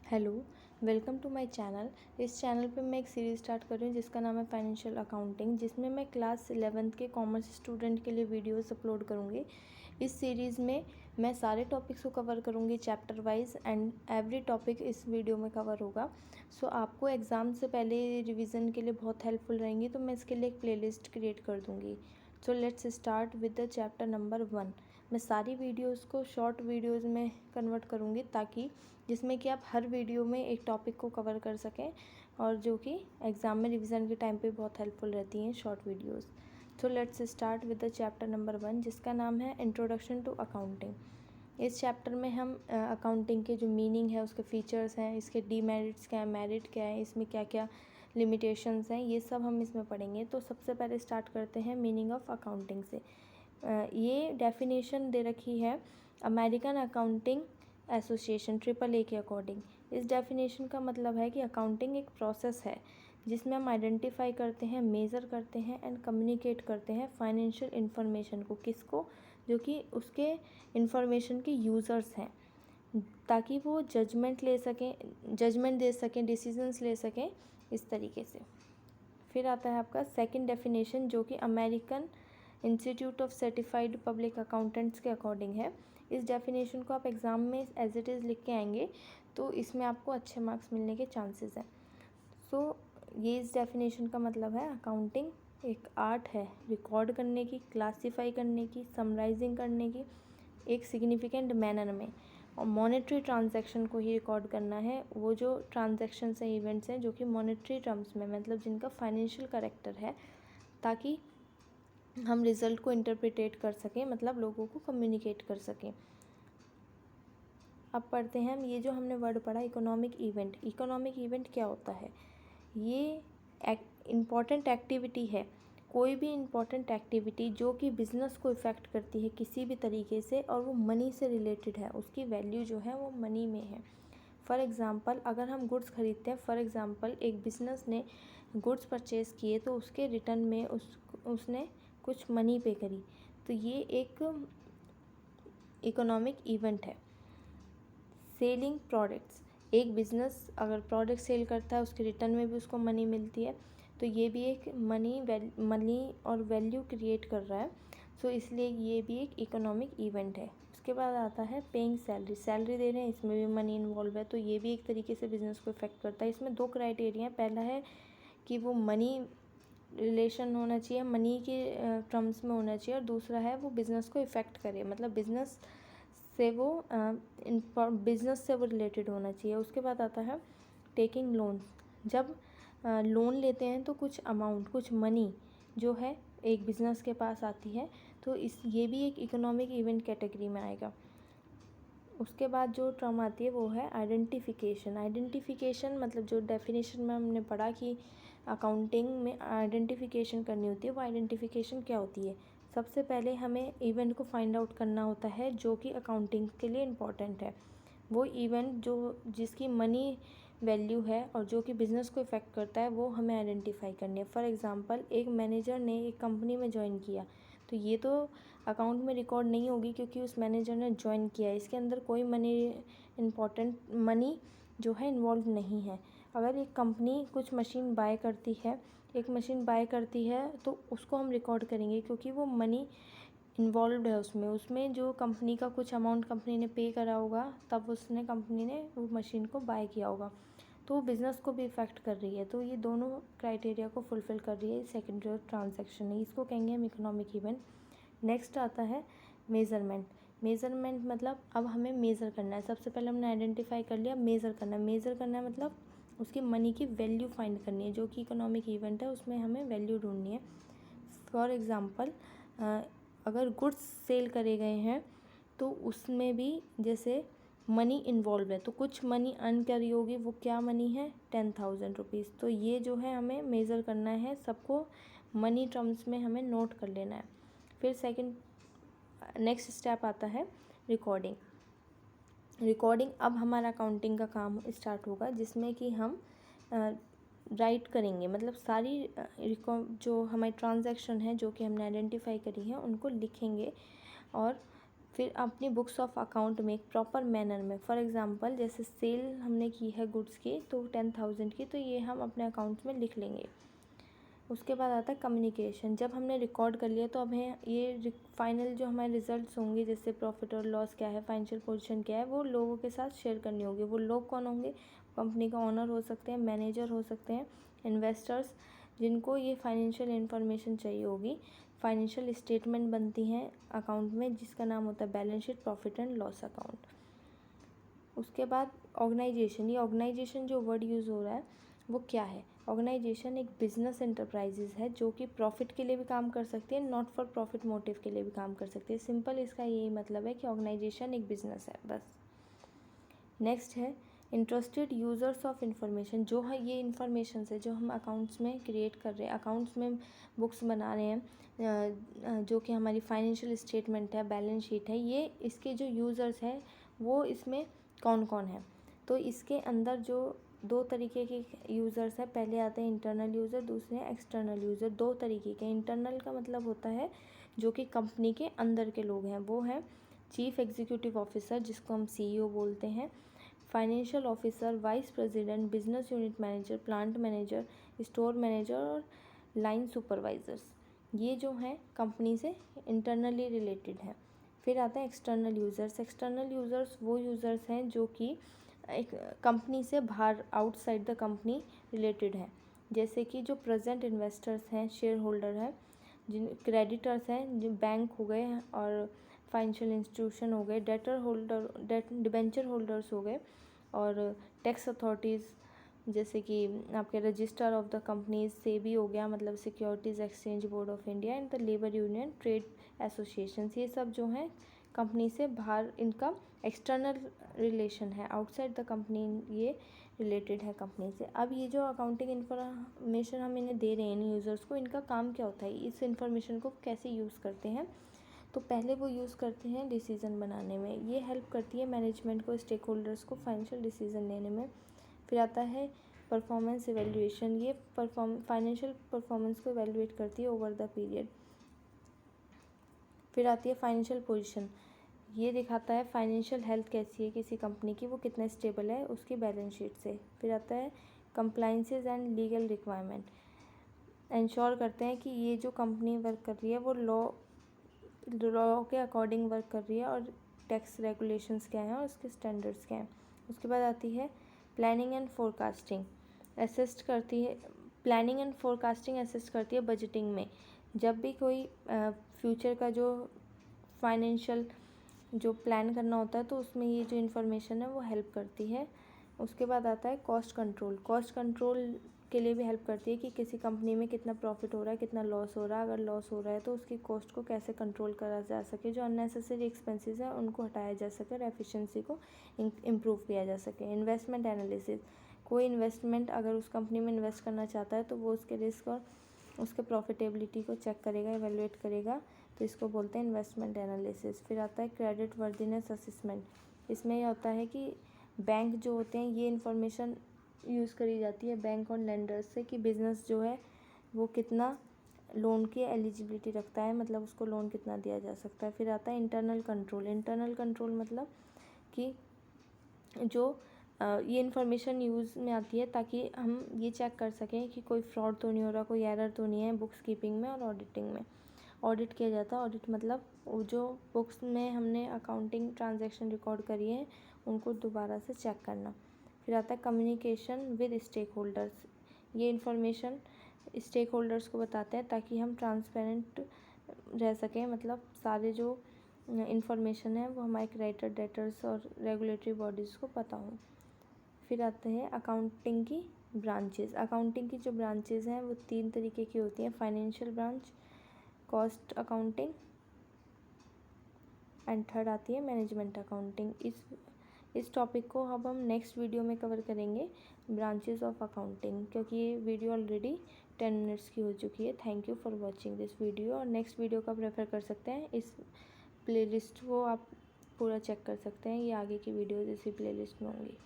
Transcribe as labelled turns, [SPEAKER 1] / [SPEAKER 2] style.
[SPEAKER 1] Hello, welcome to my channel. इस channel पे मैं एक सीरीज़ स्टार्ट कर रही हूँ जिसका नाम है फाइनेंशियल अकाउंटिंग, जिसमें मैं क्लास 11th के कॉमर्स स्टूडेंट के लिए वीडियोस अपलोड करूँगी। इस सीरीज़ में मैं सारे टॉपिक्स को कवर करूँगी chapter wise, and every topic इस वीडियो में कवर होगा। सो आपको एग्ज़ाम से पहले रिवीजन के लिए बहुत हेल्पफुल रहेंगी, तो मैं इसके लिए एक प्लेलिस्ट क्रिएट कर दूँगी। So let's start with the chapter number 1। मैं सारी वीडियोस को शॉर्ट वीडियोस में कन्वर्ट करूँगी, ताकि जिसमें कि आप हर वीडियो में एक टॉपिक को कवर कर सकें, और जो कि एग्ज़ाम में रिवीजन के टाइम पे बहुत हेल्पफुल रहती हैं short videos. So let's start with the chapter number 1, जिसका नाम है इंट्रोडक्शन टू अकाउंटिंग। इस चैप्टर में हम अकाउंटिंग के जो मीनिंग है, उसके फीचर्स हैं, इसके डीमेरिट्स क्या है, मेरिट क्या है, इसमें क्या क्या लिमिटेशंस हैं, ये सब हम इसमें पढ़ेंगे। तो सबसे पहले स्टार्ट करते हैं मीनिंग ऑफ अकाउंटिंग से। ये डेफिनेशन दे रखी है अमेरिकन अकाउंटिंग एसोसिएशन AAA के अकॉर्डिंग। इस डेफिनेशन का मतलब है कि अकाउंटिंग एक प्रोसेस है जिसमें हम आइडेंटिफाई करते हैं, मेज़र करते हैं एंड कम्युनिकेट करते हैं फाइनेंशियल इन्फॉर्मेशन को, किसको, जो कि उसके इन्फॉर्मेशन के यूज़र्स हैं, ताकि वो जजमेंट दे सकें, डिसीजंस ले सकें इस तरीके से। फिर आता है आपका सेकंड डेफिनेशन, जो कि American institute of certified public accountants के अकॉर्डिंग है। इस डेफिनेशन को आप एग्ज़ाम में एज इट इज़ लिख के आएंगे तो इसमें आपको अच्छे मार्क्स मिलने के चांसेस हैं। सो ये इस डेफिनेशन का मतलब है अकाउंटिंग एक आर्ट है रिकॉर्ड करने की, क्लासीफाई करने की, समराइजिंग करने की एक सिग्निफिकेंट मैनर में, और मॉनेटरी ट्रांजैक्शन को ही रिकॉर्ड करना है। वो जो ट्रांजैक्शंस हैं, इवेंट्स हैं, जो कि मॉनेटरी टर्म्स में, मतलब जिनका फाइनेंशियल करेक्टर है, ताकि हम रिज़ल्ट को इंटरप्रिटेट कर सकें, मतलब लोगों को कम्युनिकेट कर सकें। अब पढ़ते हैं हम ये जो हमने वर्ड पढ़ा इकोनॉमिक इवेंट। इकोनॉमिक इवेंट क्या होता है? ये इम्पॉर्टेंट एक्टिविटी है, कोई भी इम्पॉर्टेंट एक्टिविटी जो कि बिज़नेस को इफ़ेक्ट करती है किसी भी तरीके से, और वो मनी से रिलेटेड है, उसकी वैल्यू जो है वो मनी में है। फॉर एग्ज़ाम्पल, अगर हम गुड्स खरीदते हैं, फॉर एग्ज़ाम्पल एक बिज़नेस ने गुड्स परचेज़ किए तो उसके रिटर्न में उसने कुछ मनी पे करी, तो ये एक इकोनॉमिक इवेंट है। सेलिंग प्रोडक्ट्स, एक बिज़नेस अगर प्रोडक्ट सेल करता है उसके रिटर्न में भी उसको मनी मिलती है, तो ये भी एक मनी और वैल्यू क्रिएट कर रहा है। सो इसलिए ये भी एक इकोनॉमिक इवेंट है। उसके बाद आता है पेइंग सैलरी। सैलरी दे रहे हैं, इसमें भी मनी इन्वॉल्व है, तो ये भी एक तरीके से बिज़नेस को इफेक्ट करता है। इसमें दो क्राइटेरिया हैं, पहला है कि वो मनी रिलेशन होना चाहिए, मनी के टर्म्स में होना चाहिए, और दूसरा है वो बिज़नेस को इफ़ेक्ट करे, मतलब बिज़नेस से वो रिलेटेड होना चाहिए। उसके बाद आता है टेकिंग लोन। जब लोन लेते हैं तो कुछ अमाउंट, कुछ मनी जो है एक बिज़नेस के पास आती है, तो ये भी एक इकोनॉमिक इवेंट कैटेगरी में आएगा। उसके बाद जो टर्म आती है वो है आइडेंटिफिकेशन। आइडेंटिफिकेशन मतलब जो डेफिनेशन में हमने पढ़ा कि अकाउंटिंग में आइडेंटिफिकेशन करनी होती है, वो आइडेंटिफिकेशन क्या होती है? सबसे पहले हमें इवेंट को फाइंड आउट करना होता है जो कि अकाउंटिंग के लिए इम्पॉर्टेंट है। वो इवेंट जिसकी मनी वैल्यू है और जो कि बिज़नेस को इफ़ेक्ट करता है, वो हमें आइडेंटिफाई करनी है। फॉर एग्ज़ाम्पल, एक मैनेजर ने एक कंपनी में ज्वाइन किया, तो ये तो अकाउंट में रिकॉर्ड नहीं होगी क्योंकि उस मैनेजर ने ज्वाइन किया है, इसके अंदर कोई मनी जो है इन्वॉल्व नहीं है। अगर एक कंपनी कुछ मशीन बाय करती है तो उसको हम रिकॉर्ड करेंगे, क्योंकि वो मनी इन्वॉल्व है उसमें जो कंपनी का कुछ अमाउंट कंपनी ने पे करा होगा, तब कंपनी ने वो मशीन को बाय किया होगा, तो वो बिज़नेस को भी इफ़ेक्ट कर रही है। तो ये दोनों क्राइटेरिया को फुलफ़िल कर रही है सेकेंड जो ट्रांजैक्शन है, इसको कहेंगे हम इकोनॉमिक इवेंट। नेक्स्ट आता है मेज़रमेंट। मेज़रमेंट मतलब अब हमें मेज़र करना है। सबसे पहले हमने आइडेंटिफाई कर लिया, मेज़र करना है। मेज़र करना है मतलब उसकी मनी की वैल्यू फाइंड करनी है, जो कि इकोनॉमिक इवेंट है, उसमें हमें वैल्यू ढूंढनी है। फॉर एग्ज़ाम्पल, अगर गुड्स सेल करे गए हैं तो उसमें भी जैसे मनी इन्वॉल्व है, तो कुछ मनी अर्न करी होगी, वो क्या मनी है? 10,000 रुपीज़। तो ये जो है हमें मेज़र करना है, सबको मनी टर्म्स में हमें नोट कर लेना है। फिर नेक्स्ट स्टेप आता है रिकॉर्डिंग। अब हमारा अकाउंटिंग का काम स्टार्ट होगा, जिसमें कि हम राइट करेंगे, मतलब सारी जो हमारी ट्रांजैक्शन है जो कि हमने आइडेंटिफाई करी है उनको लिखेंगे, और फिर अपनी बुक्स ऑफ अकाउंट में एक प्रॉपर मैनर में, फॉर एग्जांपल जैसे सेल हमने की है गुड्स की तो 10,000 की, तो ये हम अपने अकाउंट्स में लिख लेंगे। उसके बाद आता है कम्युनिकेशन। जब हमने रिकॉर्ड कर लिया तो अब है ये फाइनल जो हमारे रिजल्ट्स होंगे, जैसे प्रॉफिट और लॉस क्या है, फाइनेंशियल पोजीशन क्या है, वो लोगों के साथ शेयर करनी होगी। वो लोग कौन होंगे? कंपनी का ओनर हो सकते हैं, मैनेजर हो सकते हैं, इन्वेस्टर्स, जिनको ये फाइनेंशियल इन्फॉर्मेशन चाहिए होगी। फाइनेंशियल स्टेटमेंट बनती हैं अकाउंट में, जिसका नाम होता है balance sheet, profit and loss account. उसके बाद ऑर्गेनाइजेशन। ये ऑर्गेनाइजेशन जो वर्ड यूज़ हो रहा है वो क्या है? ऑर्गेनाइजेशन एक बिजनेस एंटरप्राइजेज है जो कि प्रॉफिट के लिए भी काम कर सकती है, नॉट फॉर प्रॉफिट मोटिव के लिए भी काम कर सकती है। सिंपल इसका यही मतलब है कि ऑर्गेनाइजेशन एक बिजनेस है, बस। नेक्स्ट है इंटरेस्टेड यूज़र्स ऑफ इंफॉर्मेशन। जो है ये इंफॉर्मेशन है जो हम अकाउंट्स में क्रिएट कर रहे हैं, अकाउंट्स में बुक्स बना रहे हैं, जो कि हमारी फाइनेंशियल स्टेटमेंट है, बैलेंस शीट है, ये इसके जो यूज़र्स हैं वो इसमें कौन कौन है। तो इसके अंदर जो दो तरीके के यूज़र्स हैं, पहले आते हैं इंटरनल यूज़र, दूसरे हैं एक्सटर्नल यूज़र। दो तरीके के। इंटरनल का मतलब होता है जो कि कंपनी के अंदर के लोग हैं, वो हैं चीफ एग्जीक्यूटिव ऑफिसर, जिसको हम CEO बोलते हैं, financial officer, vice president, business unit manager, plant manager, store manager और लाइन सुपरवाइजर्स। ये जो हैं कंपनी से इंटरनली रिलेटेड हैं। फिर आता है एक्सटर्नल यूज़र्स। एक्सटर्नल यूज़र्स वो यूज़र्स हैं जो कि एक कंपनी से बाहर, आउटसाइड द कंपनी रिलेटेड हैं, जैसे कि जो प्रेजेंट इन्वेस्टर्स हैं, शेयर होल्डर हैं, जिन क्रेडिटर्स हैं, जो बैंक हो गए और फाइनेंशियल इंस्टीट्यूशन हो गए, डेटर होल्डर, डिबेंचर होल्डर्स हो गए, और टैक्स अथॉरिटीज़ जैसे कि आपके register of the companies, SEBI हो गया, मतलब securities exchange board of India, and the labour union, trade associations. ये सब जो हैं कंपनी से बाहर, इनका एक्सटर्नल रिलेशन है, आउटसाइड द कंपनी ये रिलेटेड है कंपनी से। अब ये जो अकाउंटिंग इन्फॉर्मेशन हम इन्हें दे रहे हैं इन यूज़र्स को, इनका काम क्या होता है, इस इन्फॉर्मेशन को कैसे यूज़ करते हैं? तो पहले वो यूज़ करते हैं डिसीज़न बनाने में। ये हेल्प करती है मैनेजमेंट को, स्टेक होल्डर्स को फाइनेंशियल डिसीज़न लेने में। फिर आता है परफॉर्मेंस इवेल्युएशन। ये फाइनेंशियल परफॉर्मेंस को इवेल्युएट करती है ओवर द पीरियड। फिर आती है फाइनेंशियल पोजीशन। ये दिखाता है फाइनेंशियल हेल्थ कैसी है किसी कंपनी की, वो कितना स्टेबल है उसकी बैलेंस शीट से। फिर आता है compliances and legal requirement. Ensure करते हैं कि ये जो कंपनी वर्क कर रही है वो लॉ के अकॉर्डिंग वर्क कर रही है, और टैक्स रेगुलेशंस क्या हैं और उसके स्टैंडर्ड्स क्या हैं। उसके बाद आती है प्लानिंग एंड फोरकास्टिंग। असिस्ट करती है प्लानिंग एंड फोरकास्टिंग, असिस्ट करती है बजटिंग में। जब भी कोई फ्यूचर का जो फाइनेंशियल जो प्लान करना होता है तो उसमें ये जो इन्फॉर्मेशन है वो हेल्प करती है। उसके बाद आता है कॉस्ट कंट्रोल। कॉस्ट कंट्रोल के लिए भी हेल्प करती है कि किसी कंपनी में कितना प्रॉफिट हो रहा है, कितना लॉस हो रहा है। अगर लॉस हो रहा है तो उसकी कॉस्ट को कैसे कंट्रोल करा जा सके, जो अननेसेसरी एक्सपेंसेस हैं उनको हटाया जा सके और एफिशिएंसी को इम्प्रूव किया जा सके। Investment analysis. कोई इन्वेस्टमेंट अगर उस कंपनी में इन्वेस्ट करना चाहता है तो वो उसके रिस्क और उसके प्रॉफिटेबिलिटी को चेक करेगा, एवेलुएट करेगा, तो इसको बोलते हैं इन्वेस्टमेंट एनालिसिस। फिर आता है क्रेडिट वर्दीनेस असेसमेंट। इसमें यह होता है कि बैंक जो होते हैं, ये इन्फॉर्मेशन यूज़ करी जाती है बैंक और लेंडर्स से कि बिज़नेस जो है वो कितना लोन की एलिजिबिलिटी रखता है, मतलब उसको लोन कितना दिया जा सकता है। फिर आता है इंटरनल कंट्रोल। इंटरनल कंट्रोल मतलब कि जो ये इन्फॉर्मेशन यूज़ में आती है ताकि हम ये चेक कर सकें कि कोई फ्रॉड तो नहीं हो रहा, कोई एरर तो नहीं है बुक्स कीपिंग में और ऑडिटिंग में। ऑडिट किया जाता है। ऑडिट मतलब वो जो बुक्स में हमने अकाउंटिंग ट्रांजैक्शन रिकॉर्ड करी है उनको दोबारा से चेक करना। फिर आता है कम्युनिकेशन विद स्टेक होल्डर्स। ये इन्फॉर्मेशन स्टेक होल्डर्स को बताते हैं ताकि हम ट्रांसपेरेंट रह सकें, मतलब सारे जो इन्फॉर्मेशन है वो हमारे क्रेडिटर, डेटर्स और रेगुलेटरी बॉडीज़ को पता हो। फिर आते हैं अकाउंटिंग की ब्रांचेस। अकाउंटिंग की जो ब्रांचेस हैं वो 3 तरीके की होती हैं, financial branch, cost accounting, and third आती है मैनेजमेंट अकाउंटिंग। इस टॉपिक को अब हम नेक्स्ट वीडियो में कवर करेंगे, ब्रांचेस ऑफ अकाउंटिंग, क्योंकि ये वीडियो ऑलरेडी 10 मिनट्स की हो चुकी है। Thank you for watching this video. और नेक्स्ट वीडियो का प्रेफर कर सकते हैं, इस प्लेलिस्ट को आप पूरा चेक कर सकते हैं, ये आगे की वीडियोज़ इसी प्लेलिस्ट में होंगी।